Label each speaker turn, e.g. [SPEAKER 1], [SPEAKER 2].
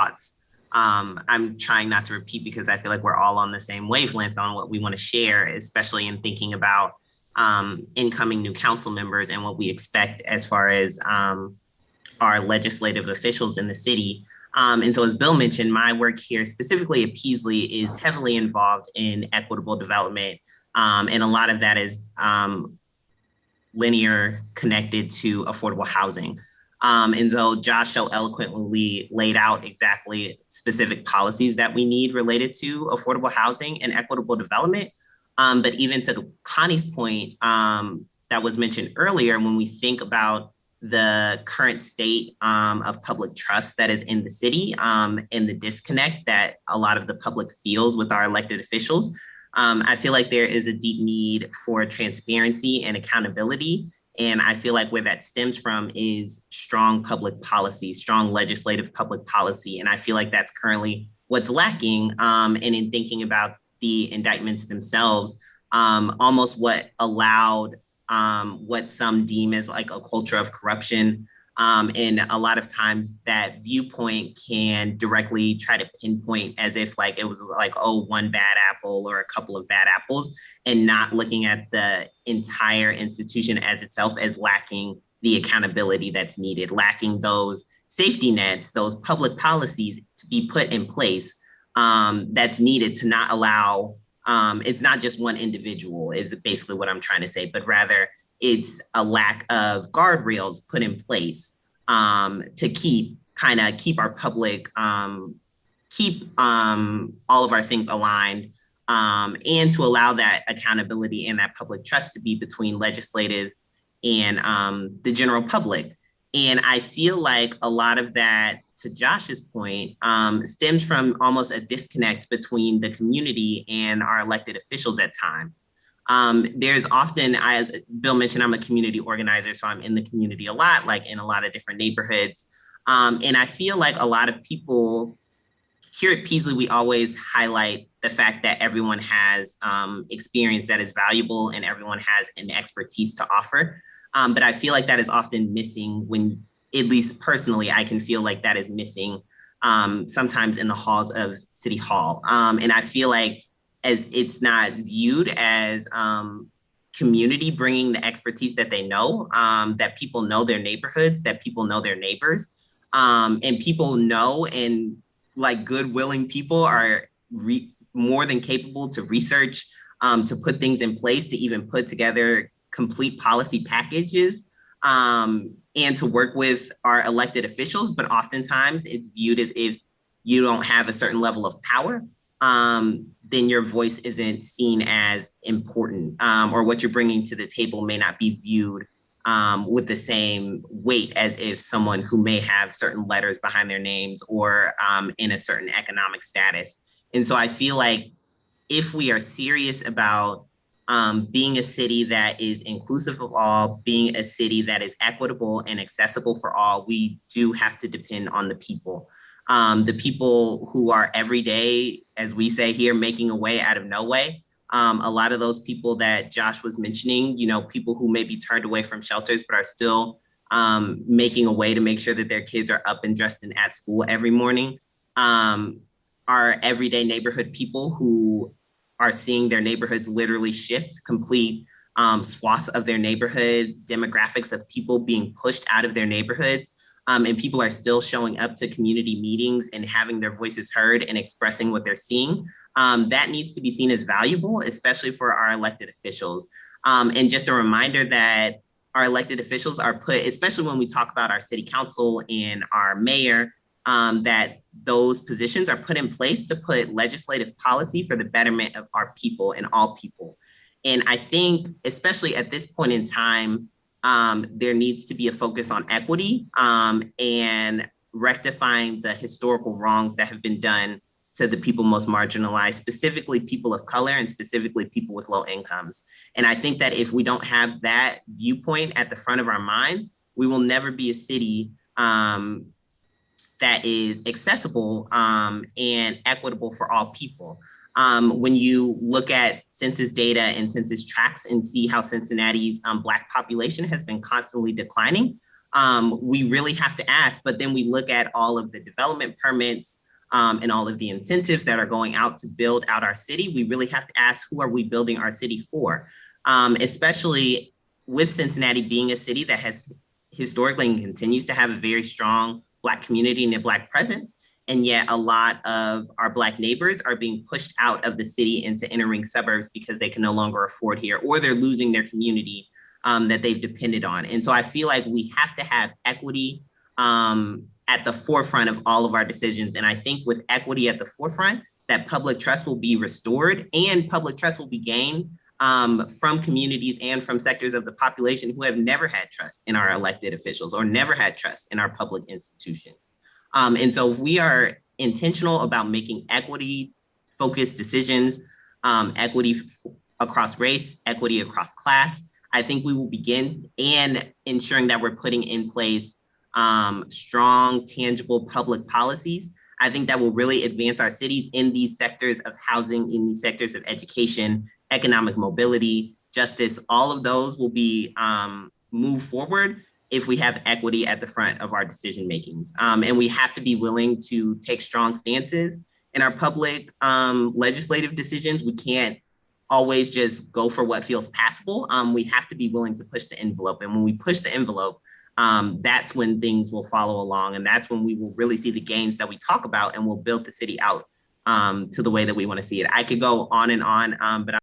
[SPEAKER 1] thoughts. I'm trying not to repeat because I feel like we're all on the same wavelength on what we want to share, especially in thinking about incoming new council members and what we expect as far as our legislative officials in the city. And so, as Bill mentioned, my work here, specifically at Peaslee, is heavily involved in equitable development. And a lot of that is linear connected to affordable housing. And so Josh so eloquently laid out exactly specific policies that we need related to affordable housing and equitable development. But even to Connie's point that was mentioned earlier, when we think about the current state of public trust that is in the city and the disconnect that a lot of the public feels with our elected officials, I feel like there is a deep need for transparency and accountability. And I feel like where that stems from is strong public policy, strong legislative public policy. And I feel like that's currently what's lacking. And in thinking about the indictments themselves, almost what allowed what some deem as like a culture of corruption. And a lot of times that viewpoint can directly try to pinpoint as if like it was like, oh, one bad apple or a couple of bad apples, and not looking at the entire institution as itself as lacking the accountability that's needed, lacking those safety nets, those public policies to be put in place that's needed to not allow, it's not just one individual is basically what I'm trying to say, but rather it's a lack of guardrails put in place to keep our public, keep all of our things aligned, and to allow that accountability and that public trust to be between legislators and the general public. And I feel like a lot of that, to Josh's point, stems from almost a disconnect between the community and our elected officials at times. There's often, as Bill mentioned, I'm a community organizer, so I'm in the community a lot, like in a lot of different neighborhoods. And I feel like a lot of people here at Peaslee, we always highlight the fact that everyone has experience that is valuable and everyone has an expertise to offer. But I feel like that is often missing when, at least personally, I can feel like that is missing sometimes in the halls of City Hall. And I feel like as it's not viewed as community bringing the expertise that they know, that people know their neighborhoods, that people know their neighbors, and people know, and like good willing people are more than capable to research, to put things in place, to even put together complete policy packages, and to work with our elected officials. But oftentimes it's viewed as if you don't have a certain level of power, then your voice isn't seen as important, or what you're bringing to the table may not be viewed with the same weight as if someone who may have certain letters behind their names or in a certain economic status. And so I feel like if we are serious about being a city that is inclusive of all, being a city that is equitable and accessible for all, we do have to depend on the people who are every day, as we say here, making a way out of no way. A lot of those people that Josh was mentioning, you know, people who may be turned away from shelters, but are still making a way to make sure that their kids are up and dressed and at school every morning, are everyday neighborhood people who are seeing their neighborhoods literally shift, complete swaths of their neighborhood, demographics of people being pushed out of their neighborhoods. And people are still showing up to community meetings and having their voices heard and expressing what they're seeing. That needs to be seen as valuable, especially for our elected officials. And just a reminder that our elected officials are put, especially when we talk about our city council and our mayor, that those positions are put in place to put legislative policy for the betterment of our people and all people. And I think, especially at this point in time, there needs to be a focus on equity and rectifying the historical wrongs that have been done to the people most marginalized, specifically people of color and specifically people with low incomes. And I think that if we don't have that viewpoint at the front of our minds, we will never be a city that is accessible and equitable for all people. When you look at census data and census tracts and see how Cincinnati's Black population has been constantly declining, we really have to ask. But then we look at all of the development permits and all of the incentives that are going out to build out our city. We really have to ask, who are we building our city for? Especially with Cincinnati being a city that has historically and continues to have a very strong Black community and a Black presence. And yet a lot of our Black neighbors are being pushed out of the city into inner ring suburbs because they can no longer afford here, or they're losing their community that they've depended on. And so I feel like we have to have equity at the forefront of all of our decisions. And I think with equity at the forefront, that public trust will be restored, and public trust will be gained from communities and from sectors of the population who have never had trust in our elected officials or never had trust in our public institutions. And so if we are intentional about making equity focused decisions, equity across race, equity across class, I think we will begin, and ensuring that we're putting in place strong, tangible public policies. I think that will really advance our cities in these sectors of housing, in these sectors of education, economic mobility, justice. All of those will be moved forward if we have equity at the front of our decision makings. And we have to be willing to take strong stances in our public legislative decisions. We can't always just go for what feels passable. We have to be willing to push the envelope. And when we push the envelope, that's when things will follow along. And that's when we will really see the gains that we talk about, and we'll build the city out to the way that we want to see it. I could go on and on, but